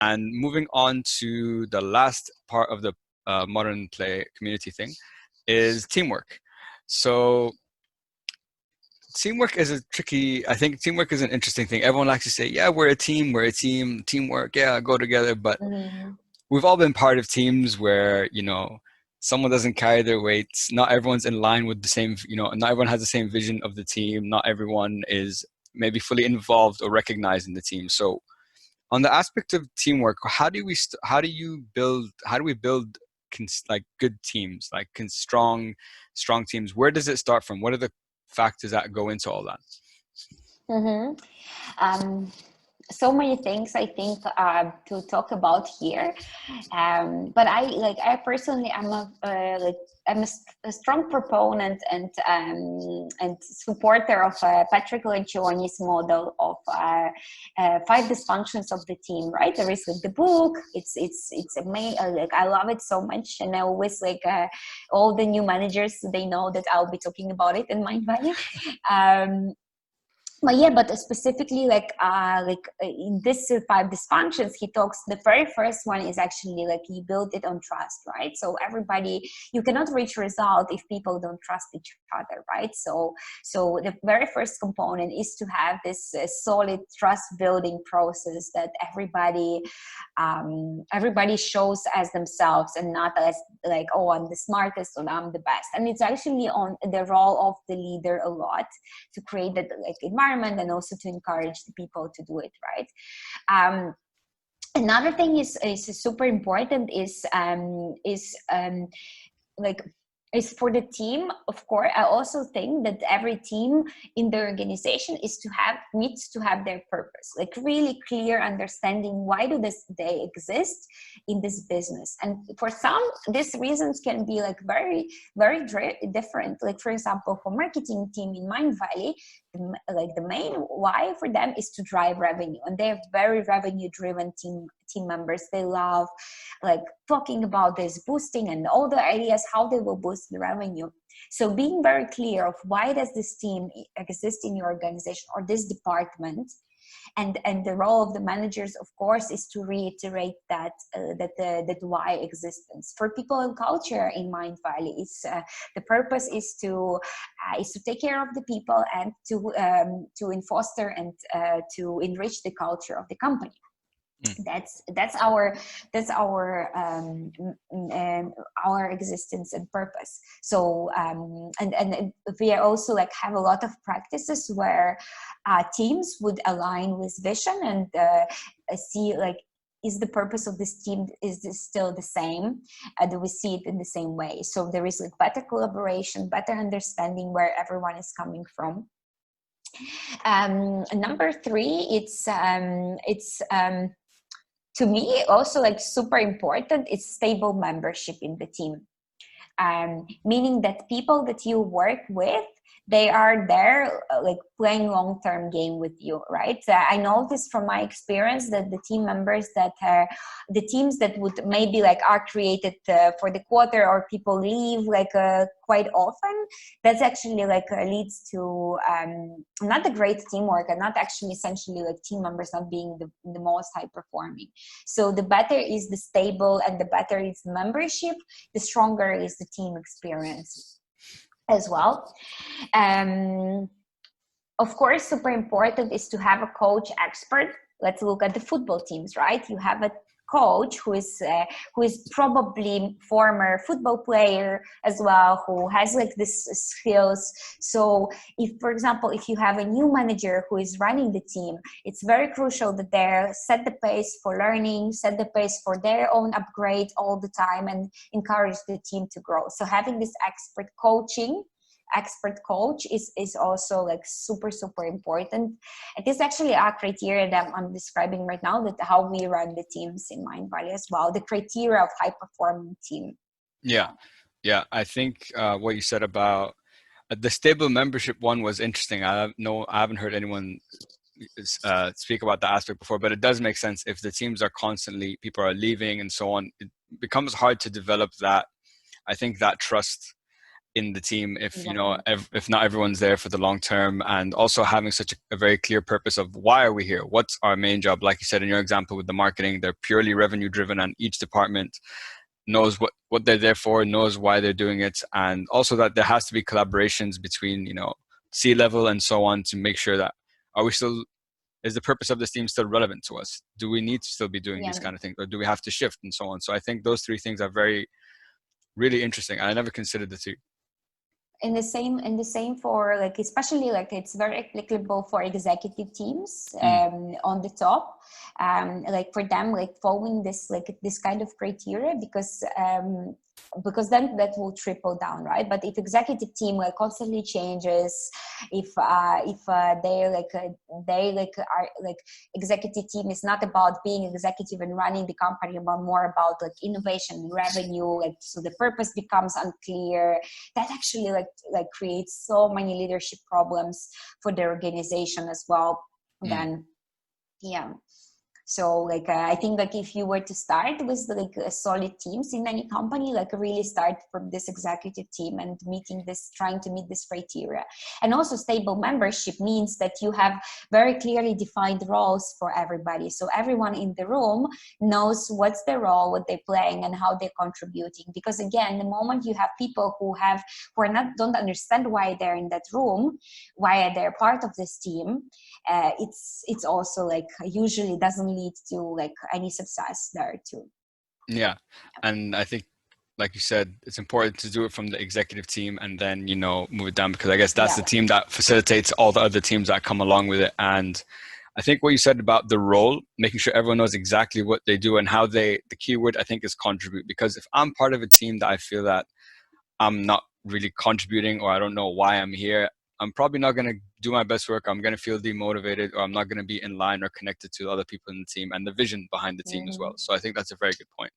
And moving on to the last part of the modern play community thing is teamwork. So teamwork is I think teamwork is an interesting thing. Everyone likes to say, yeah, we're a team, teamwork, yeah, go together. But we've all been part of teams where, someone doesn't carry their weights. Not everyone's in line with the same, not everyone has the same vision of the team. Not everyone is maybe fully involved or recognized in the team. So on the aspect of teamwork, how do we build like good teams, like strong teams? Where does it start from? What are the factors that go into all that? So many things I think to talk about here, but I personally am a strong proponent and supporter of Patrick Lencioni's model of 5 dysfunctions of the team. Right, there is the book. It's amazing. I love it so much, and I always all the new managers, they know that I'll be talking about it in Mindvalley. But specifically in this 5 dysfunctions, he talks, the very first one is actually he built it on trust, right? So you cannot reach result if people don't trust each other, right? So the very first component is to have this solid trust building process that everybody shows as themselves and not as oh, I'm the smartest or I'm the best. And it's actually on the role of the leader a lot to create that environment, and also to encourage the people to do it, right? Another thing is super important is for the team. Of course, I also think that every team in the organization needs to have their purpose, really clear understanding why they exist in this business. And for some, these reasons can be very, very different. For example, for marketing team in Mindvalley, the main why for them is to drive revenue, and they're very revenue driven team members. They love talking about this, boosting and all the ideas how they will boost the revenue. So being very clear of why does this team exist in your organization or this department, and the role of the managers, of course, is to reiterate that why existence. For people and culture in Mindvalley, the purpose is to take care of the people and to foster and to enrich the culture of the company. That's our existence and purpose. So and we also have a lot of practices where teams would align with vision and see is the purpose of this team, is this still the same? Do we see it in the same way? So there is better collaboration, better understanding where everyone is coming from. Number 3, it's to me also super important, is stable membership in the team. Meaning that people that you work with, they are there playing long-term game with you, right? I noticed from my experience that the team members that are the teams that would maybe are created for the quarter, or people leave quite often, that's actually leads to not a great teamwork, and not actually essentially team members not being the most high performing. So the better is the stable and the better is the membership, the stronger is the team experience as well. Of course, super important is to have a coach expert. Let's look at the football teams, right? You have a coach who is probably former football player as well, who has this skills. So if, for example, if you have a new manager who is running the team, it's very crucial that they set the pace for learning, set the pace for their own upgrade all the time, and encourage the team to grow. So having this expert coach is also super important. It is actually a criteria that I'm describing right now, that how we run the teams in Mindvalley as well, the criteria of high performing team. Yeah I think what you said about the stable membership one was interesting. I haven't heard anyone speak about that aspect before, but it does make sense. If the teams are constantly, people are leaving and so on, it becomes hard to develop that, I think, that trust in the team if Exactly. if not everyone's there for the long term, and also having such a very clear purpose of why are we here, what's our main job. Like you said in your example with the marketing, they're purely revenue driven, and each department knows what they're there for, knows why they're doing it, and also that there has to be collaborations between C-level and so on to make sure that are we still is the purpose of this team still relevant to us, do we need to still be doing these Yeah. kind of things, or do we have to shift and so on. So I think those three things are very really interesting. I never considered the two. And the same for like, especially like it's very applicable for executive teams Mm. on the top, like for them, like following this kind of criteria, because then that will trickle down, right? But if executive team like constantly changes, if they are like executive team is not about being executive and running the company, but more about like innovation, revenue, like so the purpose becomes unclear, that actually like creates so many leadership problems for the organization as well. Mm. Then yeah. So like I think like if you were to start with like solid teams in any company, like really start from this executive team and trying to meet this criteria. And also stable membership means that you have very clearly defined roles for everybody. So everyone in the room knows what's their role, what they're playing, and how they're contributing. Because again, the moment you have people who are not don't understand why they're in that room, why they're part of this team, it's also like usually doesn't lead to like any success there too. Yeah, and I think, like you said, it's important to do it from the executive team and then move it down, because I guess that's Yeah. the team that facilitates all the other teams that come along with it. And I think what you said about the role, making sure everyone knows exactly what they do and how the keyword I think is contribute, because if I'm part of a team that I feel that I'm not really contributing, or I don't know why I'm here, I'm probably not going to do my best work. I'm going to feel demotivated, or I'm not going to be in line or connected to the other people in the team and the vision behind the team as well. Mhm. So I think that's a very good point.